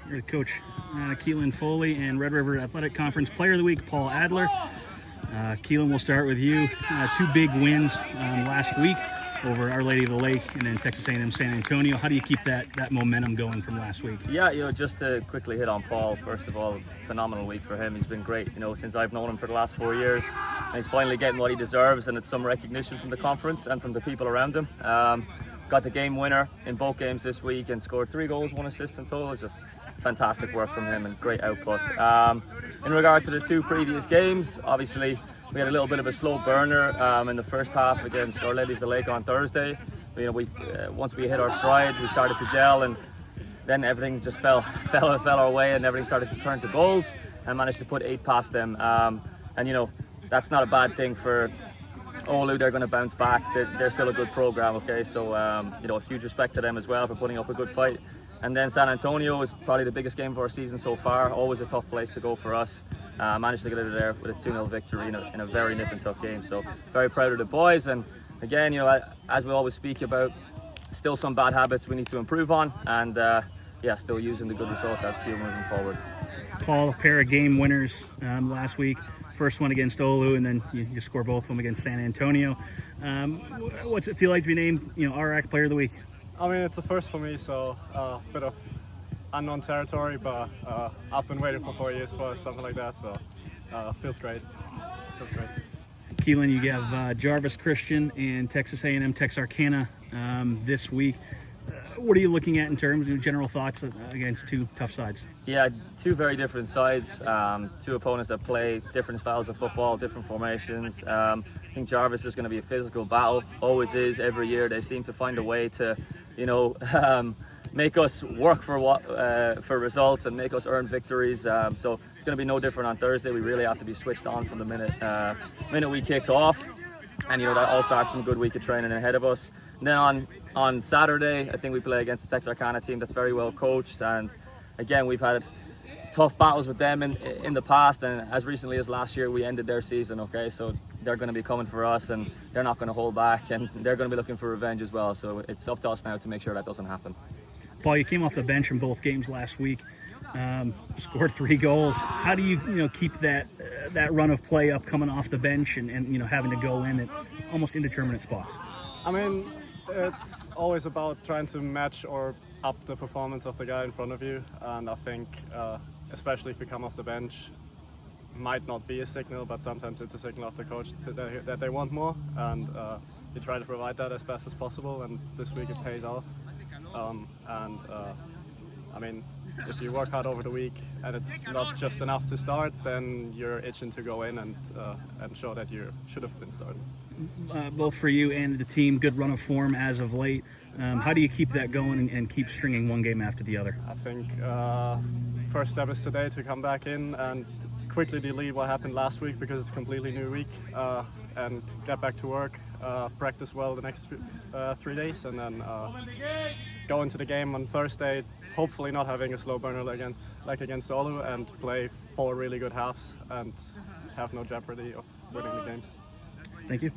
You're the coach, Keelan Foley, and Red River Athletic Conference Player of the Week, Paul Adler. Keelan, we'll start with you. Two big wins last week over Our Lady of the Lake and then Texas A&M San Antonio. How do you keep that momentum going from last week? Yeah, just to quickly hit on Paul, first of all, phenomenal week for him. He's been great, since I've known him for the last 4 years. And he's finally getting what he deserves, and it's some recognition from the conference and from the people around him. Got the game winner in both games this week and scored 3 goals, 1 assist in total. It's just fantastic work from him and great output. In regard to the 2 previous games, obviously we had a little bit of a slow burner in the first half against Our Lady of the Lake on Thursday. Once we hit our stride, we started to gel, and then everything just fell our way, and everything started to turn to goals, and managed to put 8 past them. That's not a bad thing for Oulu. They're going to bounce back. They're still a good program, okay? So, huge respect to them as well for putting up a good fight. And then San Antonio is probably the biggest game of our season so far. Always a tough place to go for us. Managed to get out of there with a 2-0 victory in a very nip and tuck game. So, very proud of the boys. And again, as we always speak about, still some bad habits we need to improve on. And still using the good results as fuel moving forward. Paul, a pair of game winners last week. First one against Oulu, and then you score both of them against San Antonio. What's it feel like to be named, RAC Player of the Week? I mean, it's a first for me, so a bit of unknown territory, but I've been waiting for 4 years for something like that, so feels great. Keelan, you have Jarvis Christian and Texas A&M Texarkana this week. What are you looking at in terms of general thoughts against 2 tough sides? Yeah, 2 very different sides, 2 opponents that play different styles of football, different formations. I think Jarvis is going to be a physical battle, always is every year. They seem to find a way to, make us work for results and make us earn victories. So it's going to be no different on Thursday. We really have to be switched on from the minute we kick off. And that all starts from a good week of training ahead of us. And then on Saturday, I think we play against the Texarkana team that's very well coached, and again, we've had tough battles with them in the past, and as recently as last year we ended their season, okay? So they're going to be coming for us, and they're not going to hold back, and they're going to be looking for revenge as well. So it's up to us now to make sure that doesn't happen. Paul, you came off the bench in both games last week, scored 3 goals. How do you keep that run of play up coming off the bench and having to go in at almost indeterminate spots? I mean, it's always about trying to match or up the performance of the guy in front of you, and I think especially if you come off the bench, might not be a signal, but sometimes it's a signal of the coach that they want more, and you try to provide that as best as possible, and this week it pays off. I mean, if you work hard over the week and it's not just enough to start, then you're itching to go in and show that you should have been starting. Both for you and the team, good run of form as of late. How do you keep that going and keep stringing one game after the other? I think first step is today to come back in and quickly delete what happened last week, because it's a completely new week, and get back to work, practice well the next 3 days, and then go into the game on Thursday, hopefully not having a slow burner against Oulu, and play 4 really good halves and have no jeopardy of winning the games. Thank you.